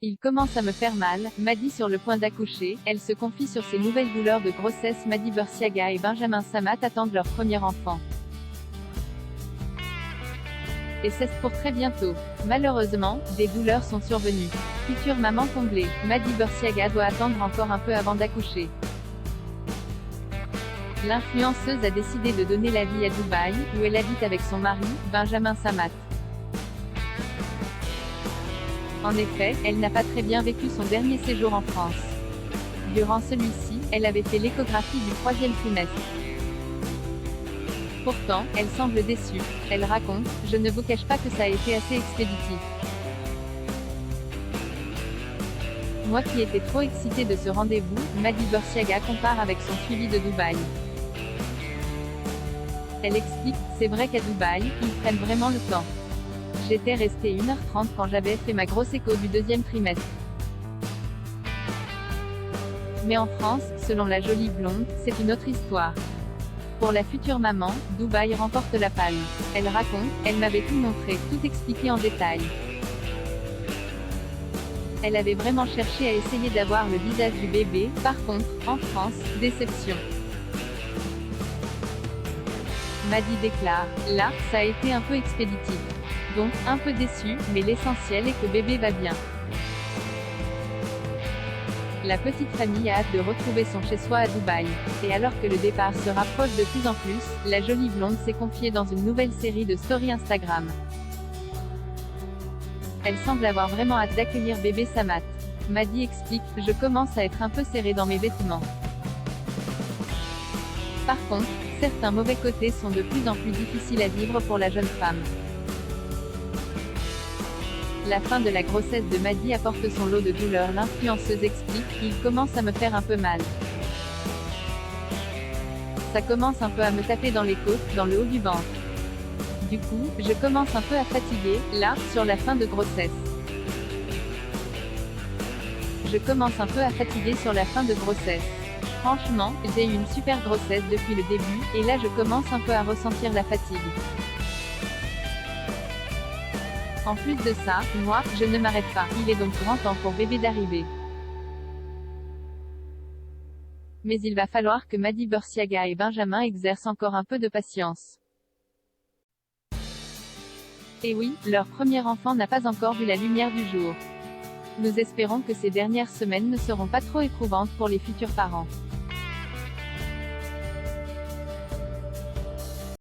Il commence à me faire mal, Maddy sur le point d'accoucher, elle se confie sur ses nouvelles douleurs de grossesse. Maddy Bursiaga et Benjamin Samat attendent leur premier enfant. Et c'est pour très bientôt. Malheureusement, des douleurs sont survenues. Future maman comblée, Maddy Bursiaga doit attendre encore un peu avant d'accoucher. L'influenceuse a décidé de donner la vie à Dubaï, où elle habite avec son mari, Benjamin Samat. En effet, elle n'a pas très bien vécu son dernier séjour en France. Durant celui-ci, elle avait fait l'échographie du 3e trimestre. Pourtant, elle semble déçue. Elle raconte « Je ne vous cache pas que ça a été assez expéditif. Moi qui étais trop excitée de ce rendez-vous », Maddy Bursiaga compare avec son suivi de Dubaï. Elle explique « C'est vrai qu'à Dubaï, ils prennent vraiment le temps. J'étais restée 1h30 quand j'avais fait ma grosse écho du 2e trimestre. Mais en France, selon la jolie blonde, c'est une autre histoire. Pour la future maman, Dubaï remporte la palme. Elle raconte « Elle m'avait tout montré, tout expliqué en détail. Elle avait vraiment cherché à essayer d'avoir le visage du bébé, par contre, en France, déception. » Maddy déclare « Là, ça a été un peu expéditif. Donc, un peu déçue, mais l'essentiel est que bébé va bien. » La petite famille a hâte de retrouver son chez-soi à Dubaï. Et alors que le départ se rapproche de plus en plus, la jolie blonde s'est confiée dans une nouvelle série de stories Instagram. Elle semble avoir vraiment hâte d'accueillir bébé Samat. Maddy explique « Je commence à être un peu serrée dans mes vêtements. Par contre, certains mauvais côtés sont de plus en plus difficiles à vivre pour la jeune femme. » La fin de la grossesse de Maddy apporte son lot de douleurs. L'influenceuse explique « Il commence à me faire un peu mal. Ça commence un peu à me taper dans les côtes, dans le haut du ventre. Du coup, je commence un peu à fatiguer, là, sur la fin de grossesse. Je commence un peu à fatiguer sur la fin de grossesse. Franchement, j'ai eu une super grossesse depuis le début, et là je commence un peu à ressentir la fatigue. En plus de ça, moi, je ne m'arrête pas. Il est donc grand temps pour bébé d'arriver. Mais il va falloir que Maddy Bursiaga et Benjamin exercent encore un peu de patience. Et oui, leur premier enfant n'a pas encore vu la lumière du jour. Nous espérons que ces dernières semaines ne seront pas trop éprouvantes pour les futurs parents.